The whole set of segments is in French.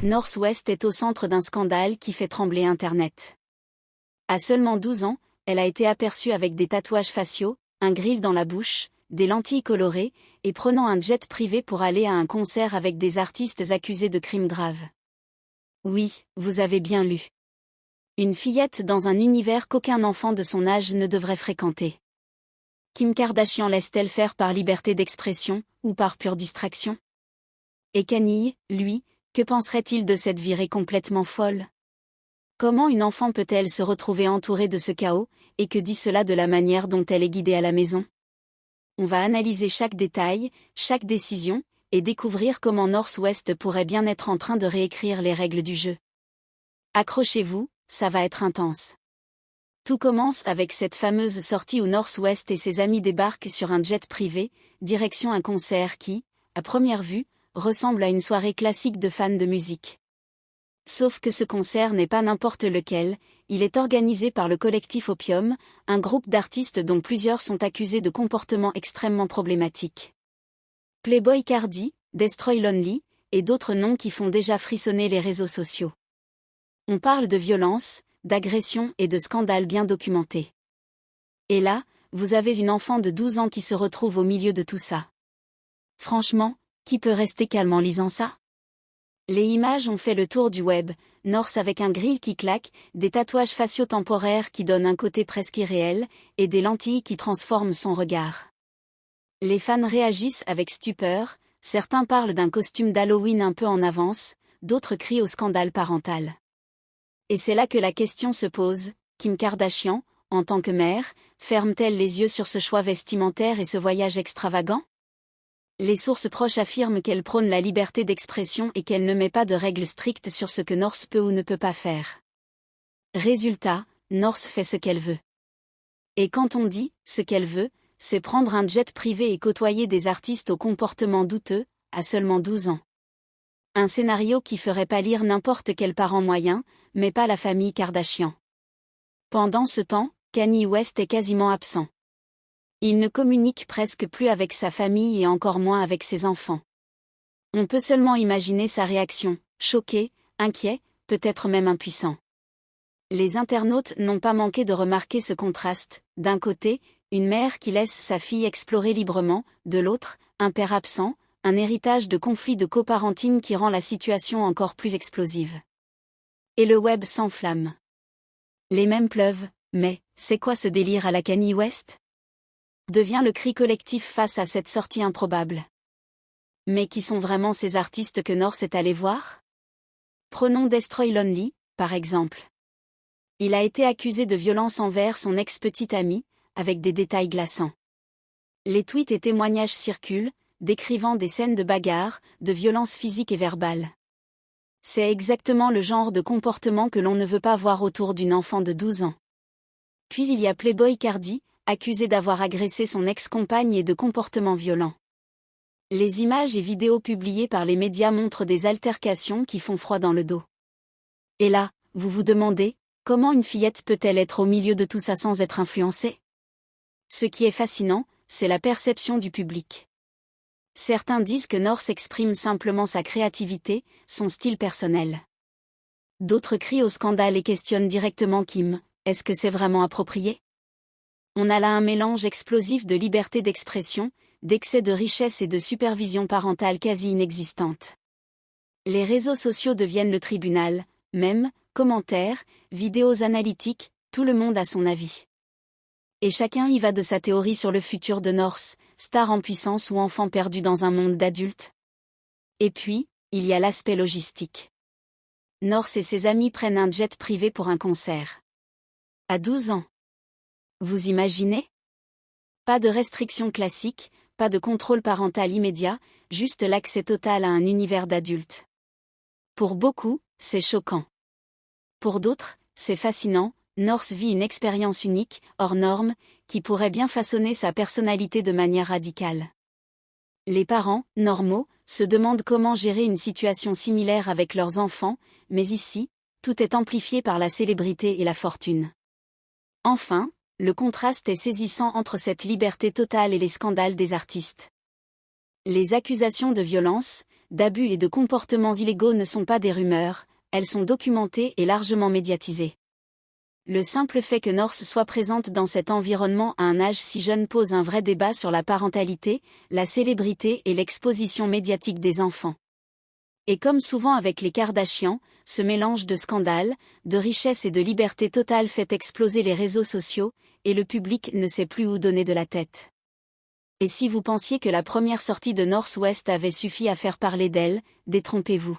North West est au centre d'un scandale qui fait trembler Internet. À seulement 12 ans, elle a été aperçue avec des tatouages faciaux, un grill dans la bouche, des lentilles colorées, et prenant un jet privé pour aller à un concert avec des artistes accusés de crimes graves. Oui, vous avez bien lu. Une fillette dans un univers qu'aucun enfant de son âge ne devrait fréquenter. Kim Kardashian laisse-t-elle faire par liberté d'expression, ou par pure distraction? Et Kanye, lui, que penserait-il de cette virée complètement folle? Comment une enfant peut-elle se retrouver entourée de ce chaos, et que dit cela de la manière dont elle est guidée à la maison? On va analyser chaque détail, chaque décision, et découvrir comment North West pourrait bien être en train de réécrire les règles du jeu. Accrochez-vous, ça va être intense. Tout commence avec cette fameuse sortie où North West et ses amis débarquent sur un jet privé, direction un concert qui, à première vue, ressemble à une soirée classique de fans de musique. Sauf que ce concert n'est pas n'importe lequel, il est organisé par le collectif Opium, un groupe d'artistes dont plusieurs sont accusés de comportements extrêmement problématiques. Playboi Carti, Destroy Lonely, et d'autres noms qui font déjà frissonner les réseaux sociaux. On parle de violence, d'agression et de scandales bien documentés. Et là, vous avez une enfant de 12 ans qui se retrouve au milieu de tout ça. Franchement, qui peut rester calme en lisant ça? Les images ont fait le tour du web, North avec un grill qui claque, des tatouages faciaux temporaires qui donnent un côté presque irréel, et des lentilles qui transforment son regard. Les fans réagissent avec stupeur, certains parlent d'un costume d'Halloween un peu en avance, d'autres crient au scandale parental. Et c'est là que la question se pose, Kim Kardashian, en tant que mère, ferme-t-elle les yeux sur ce choix vestimentaire et ce voyage extravagant? Les sources proches affirment qu'elle prône la liberté d'expression et qu'elle ne met pas de règles strictes sur ce que North peut ou ne peut pas faire. Résultat, North fait ce qu'elle veut. Et quand on dit « ce qu'elle veut », c'est prendre un jet privé et côtoyer des artistes au comportement douteux, à seulement 12 ans. Un scénario qui ferait pâlir n'importe quel parent moyen, mais pas la famille Kardashian. Pendant ce temps, Kanye West est quasiment absent. Il ne communique presque plus avec sa famille et encore moins avec ses enfants. On peut seulement imaginer sa réaction, choqué, inquiet, peut-être même impuissant. Les internautes n'ont pas manqué de remarquer ce contraste, d'un côté, une mère qui laisse sa fille explorer librement, de l'autre, un père absent, un héritage de conflits de coparenting qui rend la situation encore plus explosive. Et le web s'enflamme. Les mêmes pleuvent, mais, c'est quoi ce délire à la Kanye West? Devient le cri collectif face à cette sortie improbable. Mais qui sont vraiment ces artistes que North est allé voir? Prenons Destroy Lonely, par exemple. Il a été accusé de violence envers son ex-petite amie, avec des détails glaçants. Les tweets et témoignages circulent, décrivant des scènes de bagarre, de violence physique et verbale. C'est exactement le genre de comportement que l'on ne veut pas voir autour d'une enfant de 12 ans. Puis il y a Playboi Carti, accusé d'avoir agressé son ex-compagne et de comportements violents. Les images et vidéos publiées par les médias montrent des altercations qui font froid dans le dos. Et là, vous vous demandez, comment une fillette peut-elle être au milieu de tout ça sans être influencée? Ce qui est fascinant, c'est la perception du public. Certains disent que North exprime simplement sa créativité, son style personnel. D'autres crient au scandale et questionnent directement Kim, est-ce que c'est vraiment approprié? On a là un mélange explosif de liberté d'expression, d'excès de richesse et de supervision parentale quasi inexistante. Les réseaux sociaux deviennent le tribunal, mèmes, commentaires, vidéos analytiques, tout le monde a son avis. Et chacun y va de sa théorie sur le futur de North, star en puissance ou enfant perdu dans un monde d'adultes. Et puis, il y a l'aspect logistique. North et ses amis prennent un jet privé pour un concert. À 12 ans. Vous imaginez? Pas de restrictions classiques, pas de contrôle parental immédiat, juste l'accès total à un univers d'adultes. Pour beaucoup, c'est choquant. Pour d'autres, c'est fascinant, North vit une expérience unique, hors norme, qui pourrait bien façonner sa personnalité de manière radicale. Les parents, normaux, se demandent comment gérer une situation similaire avec leurs enfants, mais ici, tout est amplifié par la célébrité et la fortune. Enfin, le contraste est saisissant entre cette liberté totale et les scandales des artistes. Les accusations de violence, d'abus et de comportements illégaux ne sont pas des rumeurs, elles sont documentées et largement médiatisées. Le simple fait que North soit présente dans cet environnement à un âge si jeune pose un vrai débat sur la parentalité, la célébrité et l'exposition médiatique des enfants. Et comme souvent avec les Kardashians, ce mélange de scandales, de richesse et de liberté totale fait exploser les réseaux sociaux, et le public ne sait plus où donner de la tête. Et si vous pensiez que la première sortie de North West avait suffi à faire parler d'elle, détrompez-vous.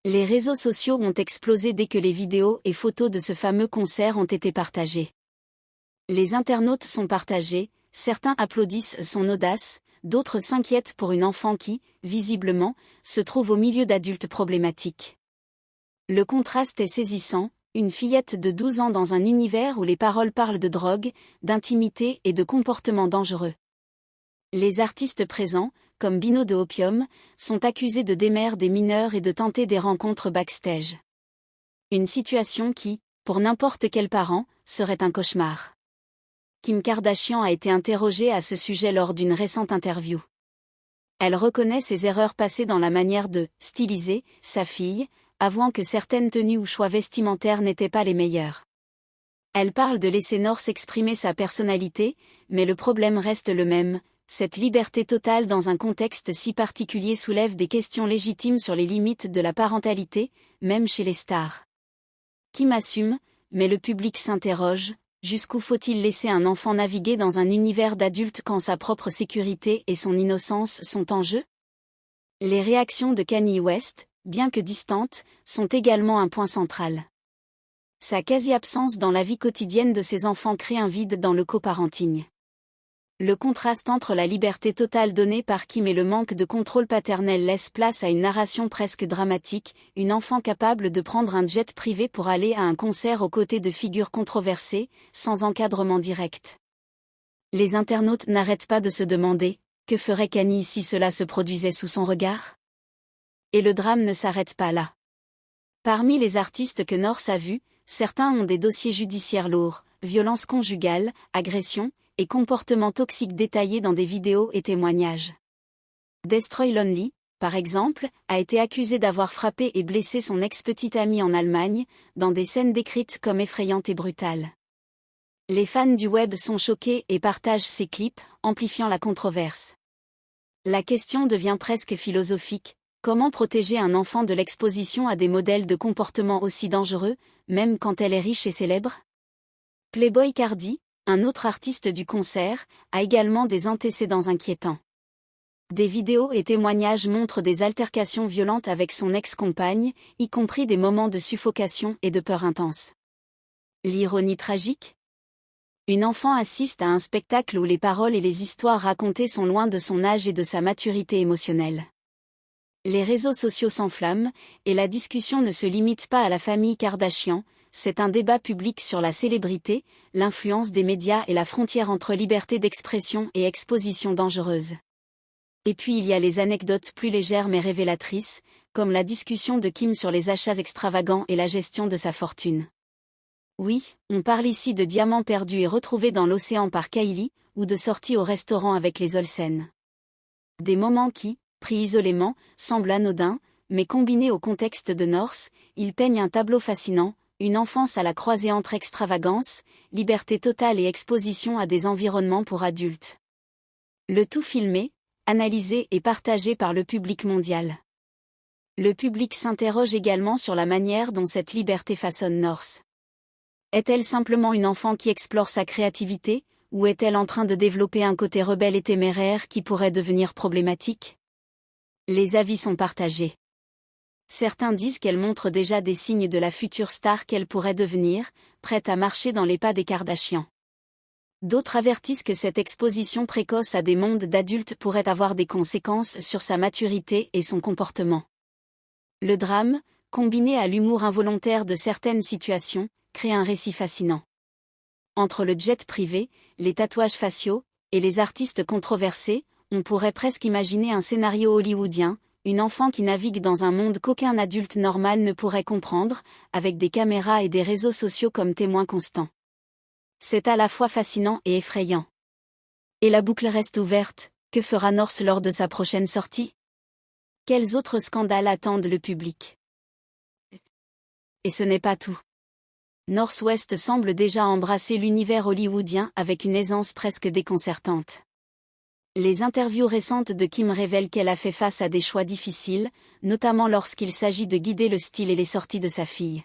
Les réseaux sociaux ont explosé dès que les vidéos et photos de ce fameux concert ont été partagées. Les internautes sont partagés, certains applaudissent son audace, d'autres s'inquiètent pour une enfant qui, visiblement, se trouve au milieu d'adultes problématiques. Le contraste est saisissant, une fillette de 12 ans dans un univers où les paroles parlent de drogue, d'intimité et de comportements dangereux. Les artistes présents, comme Bino de Opium, sont accusés de démerdre des mineurs et de tenter des rencontres backstage. Une situation qui, pour n'importe quel parent, serait un cauchemar. Kim Kardashian a été interrogée à ce sujet lors d'une récente interview. Elle reconnaît ses erreurs passées dans la manière de « styliser » sa fille, avouant que certaines tenues ou choix vestimentaires n'étaient pas les meilleurs. Elle parle de laisser North exprimer sa personnalité, mais le problème reste le même. Cette liberté totale dans un contexte si particulier soulève des questions légitimes sur les limites de la parentalité, même chez les stars. Kim assume, mais le public s'interroge, jusqu'où faut-il laisser un enfant naviguer dans un univers d'adultes quand sa propre sécurité et son innocence sont en jeu? Les réactions de Kanye West, bien que distantes, sont également un point central. Sa quasi-absence dans la vie quotidienne de ses enfants crée un vide dans le coparenting. Le contraste entre la liberté totale donnée par Kim et le manque de contrôle paternel laisse place à une narration presque dramatique, une enfant capable de prendre un jet privé pour aller à un concert aux côtés de figures controversées, sans encadrement direct. Les internautes n'arrêtent pas de se demander, que ferait Kanye si cela se produisait sous son regard? Et le drame ne s'arrête pas là. Parmi les artistes que North a vus, certains ont des dossiers judiciaires lourds, violences conjugales, agressions, et comportements toxiques détaillés dans des vidéos et témoignages. Destroy Lonely, par exemple, a été accusé d'avoir frappé et blessé son ex-petite amie en Allemagne, dans des scènes décrites comme effrayantes et brutales. Les fans du web sont choqués et partagent ces clips, amplifiant la controverse. La question devient presque philosophique, comment protéger un enfant de l'exposition à des modèles de comportement aussi dangereux, même quand elle est riche et célèbre? Playboi Carti, un autre artiste du concert, a également des antécédents inquiétants. Des vidéos et témoignages montrent des altercations violentes avec son ex-compagne, y compris des moments de suffocation et de peur intense. L'ironie tragique? Une enfant assiste à un spectacle où les paroles et les histoires racontées sont loin de son âge et de sa maturité émotionnelle. Les réseaux sociaux s'enflamment, et la discussion ne se limite pas à la famille Kardashian. C'est un débat public sur la célébrité, l'influence des médias et la frontière entre liberté d'expression et exposition dangereuse. Et puis il y a les anecdotes plus légères mais révélatrices, comme la discussion de Kim sur les achats extravagants et la gestion de sa fortune. Oui, on parle ici de diamants perdus et retrouvés dans l'océan par Kylie, ou de sorties au restaurant avec les Olsen. Des moments qui, pris isolément, semblent anodins, mais combinés au contexte de North, ils peignent un tableau fascinant. Une enfance à la croisée entre extravagance, liberté totale et exposition à des environnements pour adultes. Le tout filmé, analysé et partagé par le public mondial. Le public s'interroge également sur la manière dont cette liberté façonne North. Est-elle simplement une enfant qui explore sa créativité, ou est-elle en train de développer un côté rebelle et téméraire qui pourrait devenir problématique? Les avis sont partagés. Certains disent qu'elle montre déjà des signes de la future star qu'elle pourrait devenir, prête à marcher dans les pas des Kardashians. D'autres avertissent que cette exposition précoce à des mondes d'adultes pourrait avoir des conséquences sur sa maturité et son comportement. Le drame, combiné à l'humour involontaire de certaines situations, crée un récit fascinant. Entre le jet privé, les tatouages faciaux, et les artistes controversés, on pourrait presque imaginer un scénario hollywoodien, une enfant qui navigue dans un monde qu'aucun adulte normal ne pourrait comprendre, avec des caméras et des réseaux sociaux comme témoins constants. C'est à la fois fascinant et effrayant. Et la boucle reste ouverte, que fera North lors de sa prochaine sortie? Quels autres scandales attendent le public? Et ce n'est pas tout. North West semble déjà embrasser l'univers hollywoodien avec une aisance presque déconcertante. Les interviews récentes de Kim révèlent qu'elle a fait face à des choix difficiles, notamment lorsqu'il s'agit de guider le style et les sorties de sa fille.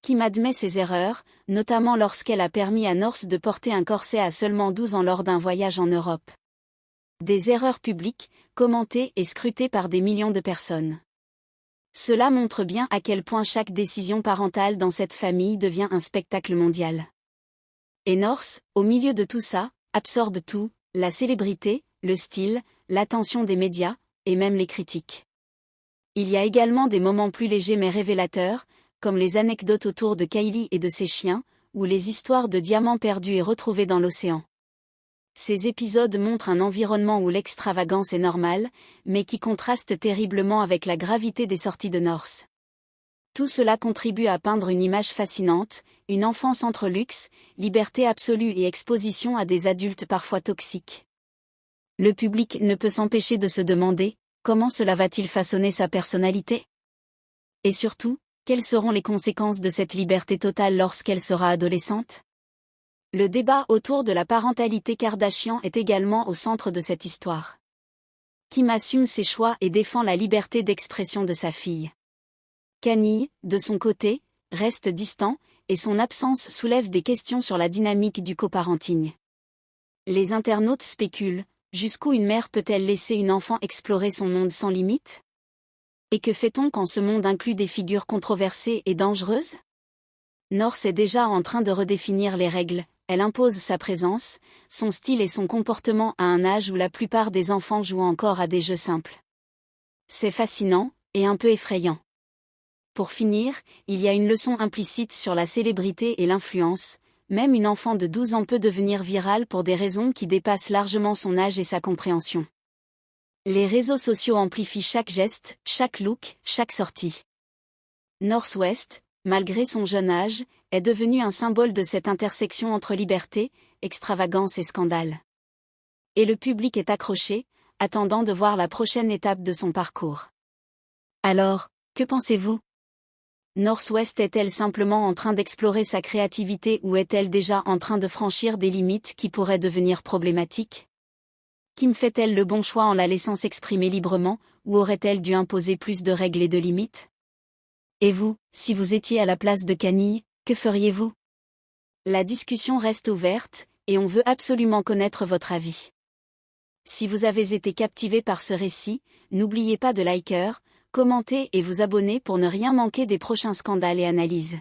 Kim admet ses erreurs, notamment lorsqu'elle a permis à North de porter un corset à seulement 12 ans lors d'un voyage en Europe. Des erreurs publiques, commentées et scrutées par des millions de personnes. Cela montre bien à quel point chaque décision parentale dans cette famille devient un spectacle mondial. Et North, au milieu de tout ça, absorbe tout, la célébrité, le style, l'attention des médias, et même les critiques. Il y a également des moments plus légers mais révélateurs, comme les anecdotes autour de Kylie et de ses chiens, ou les histoires de diamants perdus et retrouvés dans l'océan. Ces épisodes montrent un environnement où l'extravagance est normale, mais qui contraste terriblement avec la gravité des sorties de North. Tout cela contribue à peindre une image fascinante, une enfance entre luxe, liberté absolue et exposition à des adultes parfois toxiques. Le public ne peut s'empêcher de se demander, comment cela va-t-il façonner sa personnalité? Et surtout, quelles seront les conséquences de cette liberté totale lorsqu'elle sera adolescente? Le débat autour de la parentalité Kardashian est également au centre de cette histoire. Kim assume ses choix et défend la liberté d'expression de sa fille. Kanye, de son côté, reste distant, et son absence soulève des questions sur la dynamique du coparenting. Les internautes spéculent, jusqu'où une mère peut-elle laisser une enfant explorer son monde sans limite? Et que fait-on quand ce monde inclut des figures controversées et dangereuses? North est déjà en train de redéfinir les règles. Elle impose sa présence, son style et son comportement à un âge où la plupart des enfants jouent encore à des jeux simples. C'est fascinant, et un peu effrayant. Pour finir, il y a une leçon implicite sur la célébrité et l'influence. Même une enfant de 12 ans peut devenir virale pour des raisons qui dépassent largement son âge et sa compréhension. Les réseaux sociaux amplifient chaque geste, chaque look, chaque sortie. North West, malgré son jeune âge, est devenu un symbole de cette intersection entre liberté, extravagance et scandale. Et le public est accroché, attendant de voir la prochaine étape de son parcours. Alors, que pensez-vous? North West est-elle simplement en train d'explorer sa créativité ou est-elle déjà en train de franchir des limites qui pourraient devenir problématiques? Kim fait-elle le bon choix en la laissant s'exprimer librement, ou aurait-elle dû imposer plus de règles et de limites? Et vous, si vous étiez à la place de Kanye, que feriez-vous? La discussion reste ouverte, et on veut absolument connaître votre avis. Si vous avez été captivé par ce récit, n'oubliez pas de liker, commenter et vous abonner pour ne rien manquer des prochains scandales et analyses.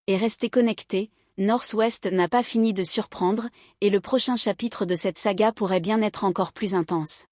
Et restez connectés, North West n'a pas fini de surprendre, et le prochain chapitre de cette saga pourrait bien être encore plus intense.